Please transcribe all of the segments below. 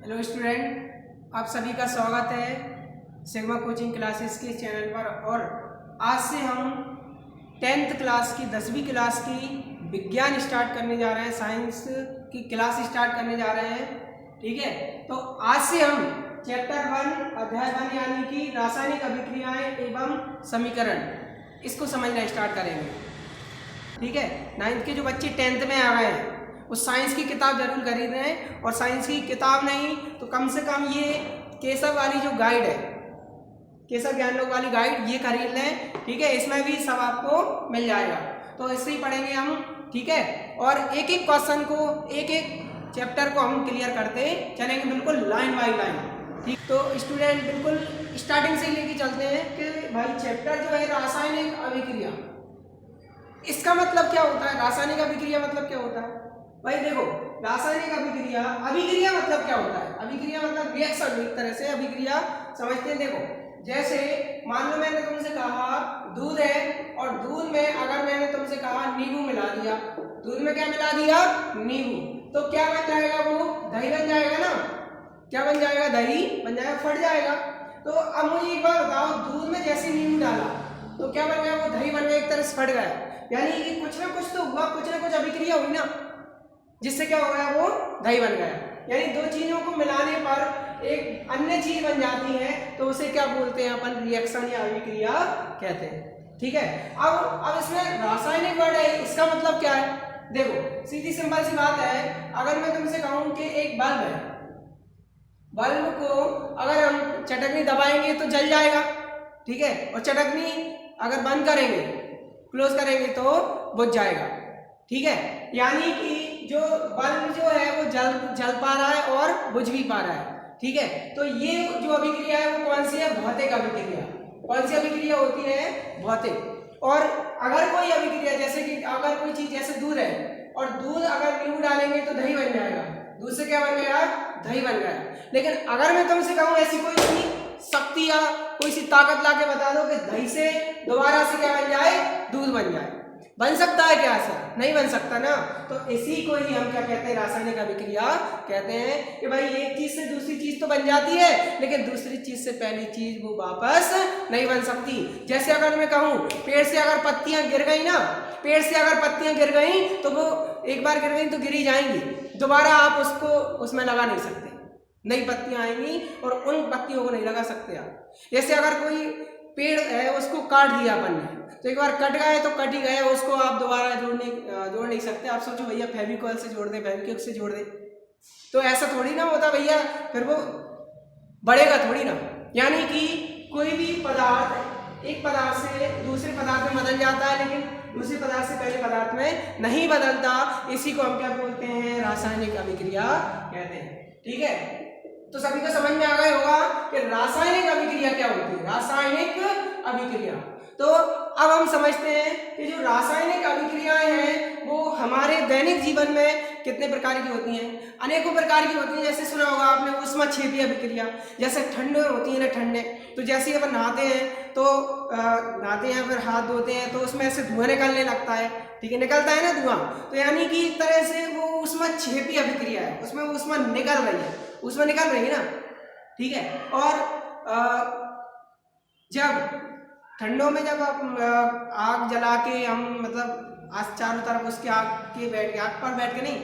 Hello student, आप सभी का स्वागत है सिग्मा कोचिंग क्लासेस के चैनल पर। और आज से हम 10th क्लास की 10वीं क्लास की विज्ञान स्टार्ट करने जा रहे हैं, साइंस की क्लास स्टार्ट करने जा रहे हैं। ठीक है, तो आज से हम चैप्टर 1 अध्याय 1 यानी कि रासायनिक अभिक्रियाएं एवं समीकरण, इसको समझना स्टार्ट करेंगे। ठीक है, 9th के जो बच्चे 10th में आ गए हैं वो साइंस की किताब जरूर खरीद रहे हैं, और साइंस की किताब नहीं तो कम से कम ये केशव वाली जो गाइड है, केशव ज्ञानलोक वाली गाइड, ये खरीद लें। ठीक है, इसमें भी सब आपको मिल जाएगा। तो इससे ही पढ़ेंगे हम। ठीक है, और एक एक क्वेश्चन को, एक एक चैप्टर को हम क्लियर करते चलेंगे, बिल्कुल लाइन बाई लाइन। ठीक, तो स्टूडेंट बिल्कुल स्टार्टिंग से लेके चलते हैं कि भाई चैप्टर जो है रासायनिक अभिक्रिया, इसका मतलब क्या होता है? रासायनिक अभिक्रिया मतलब क्या होता है भाई? देखो, रासायनिक अभिक्रिया, अभिक्रिया मतलब क्या होता है? अभिक्रिया मतलब रिएक्शन, एक तरह से अभिक्रिया समझते हैं। देखो, जैसे मान लो मैंने तुमसे कहा दूध है, और दूध में अगर मैंने तुमसे कहा नींबू मिला दिया, दूध में क्या मिला दिया? नींबू, तो क्या बन जाएगा? वो दही बन जाएगा ना। क्या बन जाएगा? दही बन जाएगा, फट जाएगा। तो अब मुझे एक बार बताओ, दूध में जैसे नींबू डाला तो क्या बन गया? वो दही बन गया, एक तरह से फट गया। यानी कि कुछ ना कुछ तो हुआ, कुछ ना कुछ अभिक्रिया हुई ना, जिससे क्या हो गया? वो दही बन गया। यानी दो चीजों को मिलाने पर एक अन्य चीज बन जाती है, तो उसे क्या बोलते हैं अपन? रिएक्शन या अभिक्रिया कहते हैं। ठीक है, अब इसमें रासायनिक वर्ड है, इसका मतलब क्या है? देखो, सीधी सिंपल सी बात है। अगर मैं तुमसे कहूं कि एक बल्ब है, बल्ब को अगर हम चटकनी दबाएंगे तो जल जाएगा। ठीक है, और चटकनी अगर बंद करेंगे, क्लोज करेंगे तो बुझ जाएगा। ठीक है, यानी कि जो बल्ब जो है वो जल पा रहा है और बुझ भी पा रहा है। ठीक है, तो ये जो अभिक्रिया है वो कौन सी है? भौतिक अभिक्रिया। कौन सी अभिक्रिया होती है? भौतिक। और अगर कोई अभिक्रिया, जैसे कि अगर कोई चीज जैसे दूध है, और दूध अगर नींबू डालेंगे तो दही बन जाएगा, दूध से क्या बन गया? दही बन गया। लेकिन अगर मैं तुमसे कहूं ऐसी कोई सी शक्ति या कोई सी ताकत लाके बता दो कि दही से दोबारा से क्या बन जाए? दूध बन जाए, बन सकता है क्या? ऐसा नहीं बन सकता ना। तो इसी को ही हम क्या कहते हैं? रासायनिक अभिक्रिया कहते हैं। कि भाई एक चीज से दूसरी चीज तो बन जाती है, लेकिन दूसरी चीज से पहली चीज वो वापस नहीं बन सकती। जैसे अगर मैं कहूं पेड़ से अगर पत्तियां गिर गई ना, पेड़ से अगर पत्तियां गिर गई तो वो एक बार गिर गई तो गिरी जाएंगी, दोबारा आप उसको उसमें लगा नहीं सकते, नई पत्तियां आएंगी और उन पत्तियों को नहीं लगा सकते आप। जैसे अगर कोई पेड़ है, उसको काट दिया अपन ने, तो एक बार कट गए तो कट ही गए, उसको आप दोबारा जोड़ नहीं सकते। आप सोचो भैया फेविकॉल से जोड़ दे, फेविक्विक से जोड़ दे, तो ऐसा थोड़ी ना होता भैया, फिर वो बढ़ेगा थोड़ी ना। यानी कि कोई भी पदार्थ एक पदार्थ से दूसरे पदार्थ में बदल जाता है, लेकिन दूसरे पदार्थ से पहले पदार्थ में नहीं बदलता। इसी को हम क्या बोलते हैं? रासायनिक अभिक्रिया कहते हैं। ठीक है, तो सभी को समझ में आ गया होगा कि रासायनिक अभिक्रिया क्या होती है। रासायनिक अभिक्रिया, तो अब हम समझते हैं कि जो रासायनिक अभिक्रियाएं हैं वो हमारे दैनिक जीवन में कितने प्रकार की होती हैं? अनेकों प्रकार की होती हैं। जैसे सुना होगा आपने ऊष्माक्षेपीय अभिक्रिया, जैसे ठंडे होती है ना, ठंडे, तो जैसे अपन नहाते हैं तो नहाते हैं, फिर हाथ धोते हैं तो उसमें से धुआं निकलने लगता है। ठीक है, निकलता है ना धुआं, तो यानी कि एक तरह से वो ऊष्माक्षेपीय अभिक्रिया है, उसमें ऊष्मा निकल रही है, उसमें निकल रही है ना। ठीक है, और जब ठंडों में जब आप आग जला के हम मतलब आज चारों तरफ उसके आग के बैठ के, आग पर बैठ के नहीं,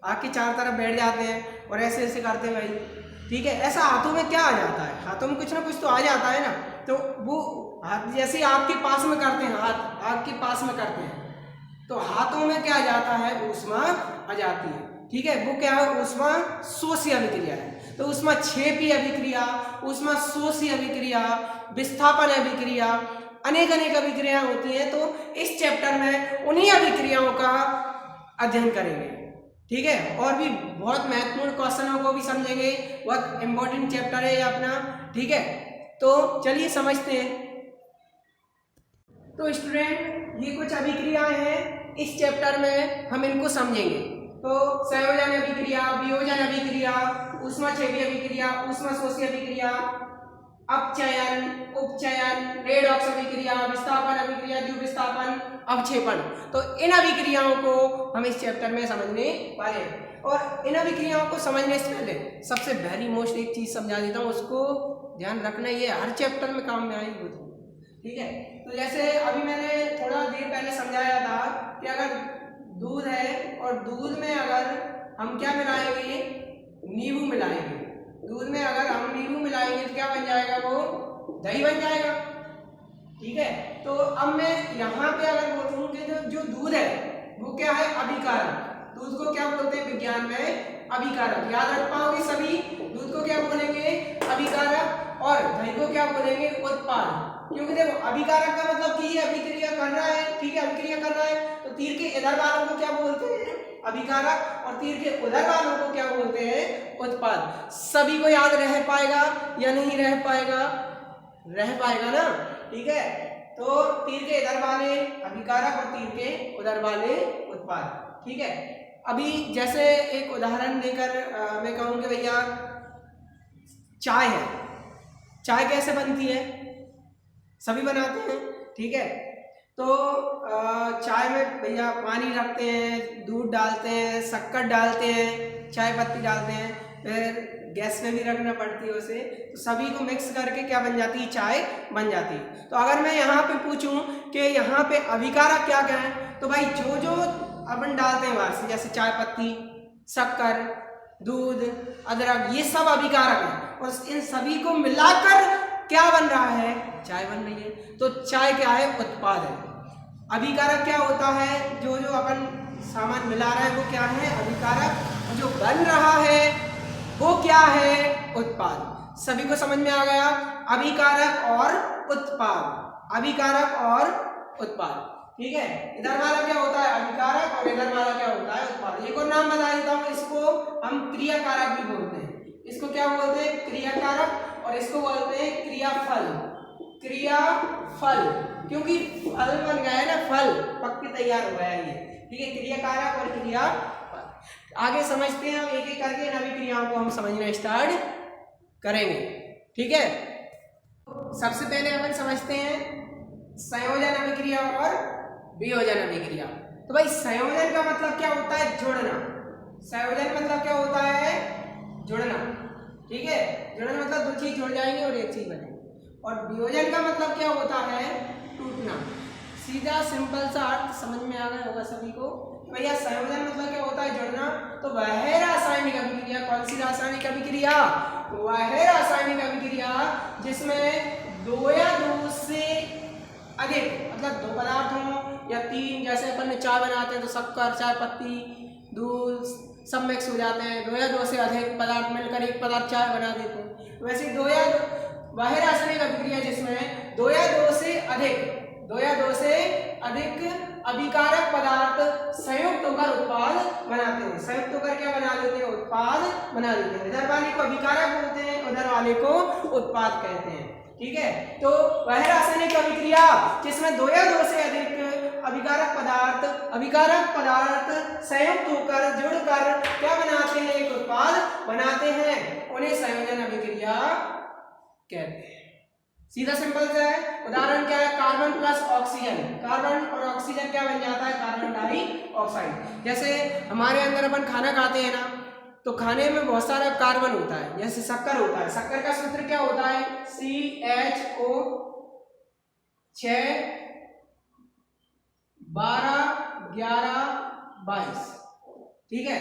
आग के चारों तरफ बैठ जाते हैं और ऐसे ऐसे करते हैं भाई। ठीक है, ऐसा हाथों में क्या आ जाता है? हाथों में कुछ ना कुछ तो आ जाता है ना। तो वो हाथ जैसे आग के पास में करते हैं, हाथ आग के पास में करते हैं, तो हाथों में क्या आ जाता है? ऊष्मा आ जाती है। ठीक है, वो क्या है? ऊष्मा शोषी अभिक्रिया है। तो ऊष्माक्षेपीय अभिक्रिया, ऊष्मा शोषी अभिक्रिया, विस्थापन अभिक्रिया, अनेक अभिक्रियाएं होती हैं। तो इस चैप्टर में उन्हीं अभिक्रियाओं का अध्ययन करेंगे। ठीक है, और भी बहुत महत्वपूर्ण क्वेश्चनों को भी समझेंगे, बहुत इंपॉर्टेंट चैप्टर है ये अपना। ठीक है, तो चलिए समझते हैं। तो स्टूडेंट, ये कुछ अभिक्रियाएं हैं, इस चैप्टर में हम इनको समझेंगे। तो संयोजन अभिक्रिया, वियोजन अभिक्रिया, ऊष्माक्षेपीय अभिक्रिया, ऊष्माशोषी अभिक्रिया, अपचयन, उपचयन, रेडॉक्स अभिक्रिया, विस्थापन अभिक्रिया, द्विविस्थापन, अवक्षेपण। तो इन अभिक्रियाओं को हम इस चैप्टर में समझने वाले हैं। और इन अभिक्रियाओं को समझने से पहले सबसे वेरी मोस्ट एक चीज समझा देता हूँ, उसको ध्यान रखना, ये हर चैप्टर में काम में आएगी वो तो, ठीक है। तो जैसे अभी मैंने थोड़ा देर पहले समझाया था कि अगर दूध है और दूध में अगर हम क्या मिलाएंगे, नींबू मिलाएंगे, दूध में अगर हम नींबू मिलाएंगे तो क्या बन जाएगा, वो दही बन जाएगा, ठीक है। तो अब मैं यहाँ पे अगर बोलूँ कि जो दूध है वो क्या है, अभिकारक। दूध को क्या बोलते हैं विज्ञान में, अभिकारक। याद रख पाओगे सभी, दूध को क्या बोलेंगे, अभिकारक, और दही को क्या बोलेंगे, उत्पाद। क्योंकि देखो अभिकारक का मतलब कि ये अभिक्रिया कर रहा है, ठीक है, अभिक्रिया कर रहा है, तो तीर के इधर वालों को क्या बोलते हैं, अभिकारक, और तीर के उधर वालों को क्या बोलते हैं, उत्पाद। सभी को याद रह पाएगा या नहीं रह पाएगा, रह पाएगा ना, ठीक है। तो तीर के इधर वाले अभिकारक और तीर के उधर वाले उत्पाद, ठीक है। अभी जैसे एक उदाहरण देकर मैं कहूँ कि भैया चाय है, चाय कैसे बनती है, सभी बनाते हैं, ठीक है। तो चाय में भैया पानी रखते हैं, दूध डालते हैं, शक्कर डालते हैं, चाय पत्ती डालते हैं, फिर गैस में भी रखना पड़ती है उसे, तो सभी को मिक्स करके क्या बन जाती है, चाय बन जाती है। तो अगर मैं यहाँ पे पूछूं कि यहाँ पे अभिकारक क्या क्या है, तो भाई जो जो अपन डालते हैं बाहर से, जैसे चाय पत्ती, शक्कर, दूध, अदरक, ये सब अभिकारक है, और इन सभी को मिलाकर क्या बन रहा है, चाय बन रही है। तो चाय क्या है, उत्पाद है। अभिकारक क्या होता है, जो जो अपन सामान मिला रहा है वो क्या है, अभिकारक, और जो बन रहा है वो क्या है, उत्पाद। सभी को समझ में आ गया, अभिकारक और उत्पाद, अभिकारक और उत्पाद, ठीक है। इधर वाला क्या होता है, अभिकारक, और इधर वाला क्या होता है, उत्पाद। एक और नाम बता देता हूँ, इसको हम क्रियाकारक भी बोलते हैं। इसको क्या बोलते हैं, क्रियाकारक, और इसको बोलते हैं क्रियाफल, क्रियाफल, क्योंकि फल बन गया है ना, फल पक के तैयार हो गया है ये, ठीक है, क्रियाकारक और क्रियाफल। आगे समझते हैं हम एक एक करके, इन अभिक्रियाओं को हम समझना स्टार्ट करेंगे, ठीक है। सबसे पहले अपन समझते हैं संयोजन अभिक्रिया और वियोजन अभिक्रिया। तो भाई संयोजन का मतलब क्या होता है, जोड़ना। संयोजन मतलब क्या होता है, जोड़ना, ठीक है। जोड़ना मतलब दो चीज जुड़ जाएंगे और एक चीज बनेगी। और वियोजन का मतलब क्या होता है, टूटना। सीधा सिंपल सा अर्थ समझ में आ गया होगा सभी को। भैया संयोजन मतलब क्या होता है, जुड़ना। तो वह रासायनिक अभिक्रिया, कौन सी रासायनिक अभिक्रिया, वह रासायनिक अभिक्रिया जिसमें दो या दो से अधिक, मतलब दो पदार्थ हों या तीन, जैसे अपन ने चाय बनाते हैं तो शक्कर, चाय पत्ती, दूध सब मिक्स हो जाते हैं, दो या दो से अधिक पदार्थ मिलकर एक पदार्थ चाय बना देते हैं। वैसे वह रासायनिक अभिक्रिया जिसमें दो या दो से अधिक अभिकारक पदार्थ संयुक्त होकर उत्पाद बनाते हैं। संयुक्त होकर क्या बना लेते हैं, उत्पाद बना लेते हैं। इधर वाले को अभिकारक बोलते हैं, उधर वाले को उत्पाद कहते हैं, ठीक है। तो वह रासायनिक अभिक्रिया जिसमें दो या दो से अधिक अभिकारक पदार्थ संयुक्त होकर जुड़कर क्या बनाते हैं, एक उत्पाद बनाते हैं, उन्हें संयोजन अभिक्रिया कहते हैं। सीधा सिंपल से है। उदाहरण क्या है, कार्बन प्लस ऑक्सीजन, कार्बन और ऑक्सीजन क्या बन जाता है, कार्बन डाइऑक्साइड। जैसे हमारे अंदर अपन खाना खाते हैं ना, तो खाने में बहुत सारा कार्बन होता है, जैसे शक्कर होता है। शक्कर का सूत्र क्या होता है, CHO 6 12 11 22, ठीक है।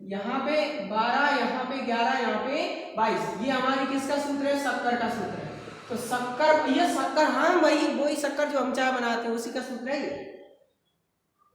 यहाँ पे 12, यहाँ पे 11, यहाँ पे 22, ये हमारी किसका सूत्र है, शक्कर का सूत्र है। तो शक्कर, ये शक्कर, हाँ वही शक्कर जो हम चाय बनाते हैं उसी का सूत्र है ये।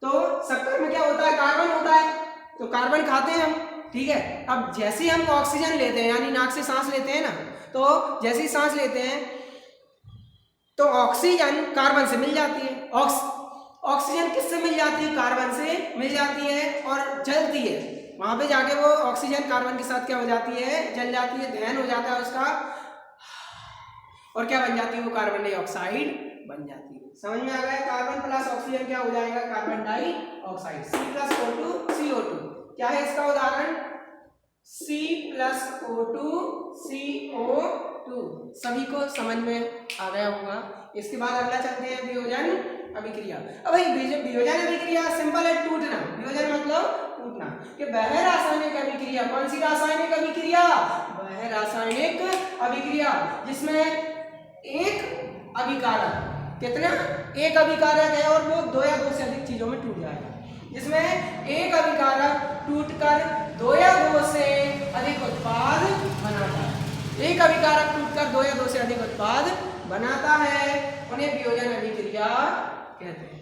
तो शक्कर में क्या होता है, कार्बन होता है, तो कार्बन खाते हैं हम, ठीक है। अब जैसे ही हम ऑक्सीजन लेते हैं, यानी नाक से सांस लेते हैं ना, तो जैसे ही सांस लेते हैं तो ऑक्सीजन कार्बन से मिल जाती है। ऑक्सीजन किससे मिल जाती है, कार्बन से मिल जाती है और जलती है। वहां पे जाके वो ऑक्सीजन कार्बन के साथ क्या हो जाती है, जल जाती है, दहन हो जाता है उसका, और क्या बन जाती है, वो कार्बन डाइऑक्साइड बन जाती है। समझ में आ गया, कार्बन प्लस ऑक्सीजन क्या हो जाएगा, कार्बन डाइऑक्साइड। C+O2 CO2 क्या है इसका उदाहरण, C+O2 CO2। सभी को समझ में आ गया होगा। इसके बाद अगला चलते हैं वियोजन अभिक्रिया। अब भाई वियोजन अभिक्रिया सिंपल है, टूटना। वियोजन मतलब टूटना। कि वह रासायनिक अभिक्रिया, कौन सी रासायनिक अभिक्रिया? वह रासायनिक अभिक्रिया जिसमें एक अभिकारक, कितना? एक अभिकारक है और वो दो या दो से अधिक चीजों में टूट जाएगा। जिसमें एक अभिकारक टूटकर दो या दो से अधिक उत्पाद बनाता है। एक अभिकारक टूटकर दो या दो से अधिक उत्पाद बनाता है, उन्हें वियोजन अभिक्रिया कहते हैं।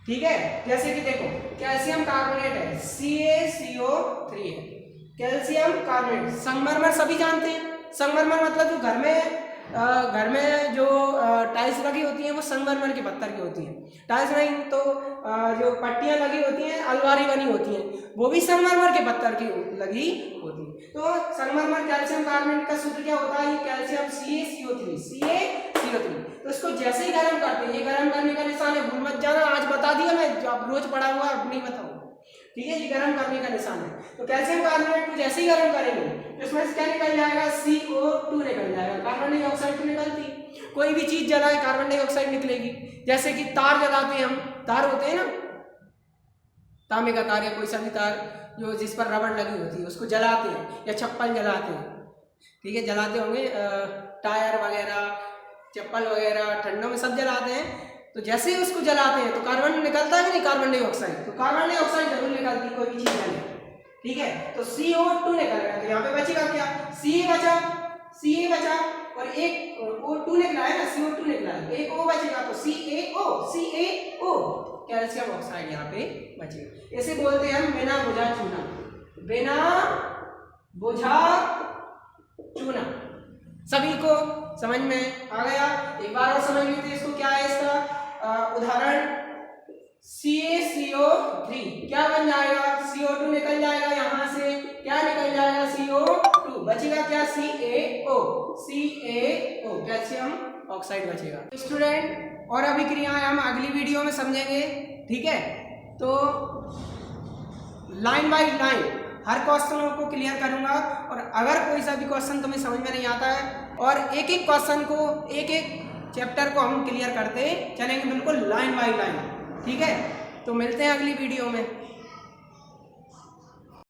ठीक है, जैसे कि देखो कैल्शियम कार्बोनेट है CaCO3 है, कैल्शियम कार्बोनेट। संगमरमर सभी जानते हैं। संगमरमर मतलब जो घर में जो टाइल्स लगी होती हैं वो संगमरमर के पत्थर की होती हैं। टाइल्स नहीं तो जो पट्टियां लगी होती हैं, अलमारी बनी होती हैं, वो भी संगमरमर के पत्थर की लगी होती है। तो संगमरमर कैल्शियम कार्बोनेट का सूत्र क्या होता है? ये कैल्शियम CaCO3। तो इसको जैसे ही गर्म करते हैं, ये गर्म करने का निशान है, भूल मत जाना, आज बता दिया मैं, जो आप रोज पढ़ा हुआ अब नहीं बताऊंगा। ठीक है, ये गर्म करने का निशान है। तो कैल्शियम कार्बोनेट को जैसे ही गर्म करेंगे तो इसमें से क्या निकल जाएगा? CO2 निकल जाएगा। कार्बन डाइऑक्साइड तो निकलती, कोई भी चीज जलाए कार्बन डाइऑक्साइड निकलेगी। जैसे कि तार जलाते हैं हम, तार होते हैं ना, तांबे का तार या कोई सा भी तार जो जिस पर रबड़ लगी होती है उसको जलाते हैं, या चप्पल जलाते हैं। ठीक है, जलाते होंगे, टायर वगैरह, चप्पल वगैरह ठंडों में सब जलाते हैं। तो जैसे ही उसको जलाते हैं तो कार्बन निकलता है कि नहीं? Carbon dioxide. तो कार्बन डाइऑक्साइड जरूर निकलती है कोई भी चीज जले। ठीक है, तो CO2 निकलेगा। तो यहाँ पे बचेगा क्या? Ca बचा और एक O2 निकला है ना, CO2 निकला है, एक O बचेगा तो CaO कैल्शियम ऑक्साइड यहाँ पे बचेगा। इसे बोलते हैं हम बिना बुझा चूना। बिना बुझा चूना सभी को समझ में आ गया? एक बार और समझ लेते हैं इसको। क्या है इसका उदाहरण? CaCO3 क्या बन जाएगा? CO2 निकल जाएगा, यहाँ से क्या निकल जाएगा? CO2 बचेगा क्या? CaO कैल्शियम ऑक्साइड बचेगा। स्टूडेंट, और अभिक्रियाएं हम अगली वीडियो में समझेंगे। ठीक है, तो लाइन बाय लाइन हर क्वेश्चनों को क्लियर करूंगा। और अगर कोई सा भी क्वेश्चन तुम्हें समझ में नहीं आता है, और एक एक क्वेश्चन को, एक एक चैप्टर को हम क्लियर करते चलेंगे, बिल्कुल लाइन बाय लाइन। ठीक है, तो मिलते हैं अगली वीडियो में।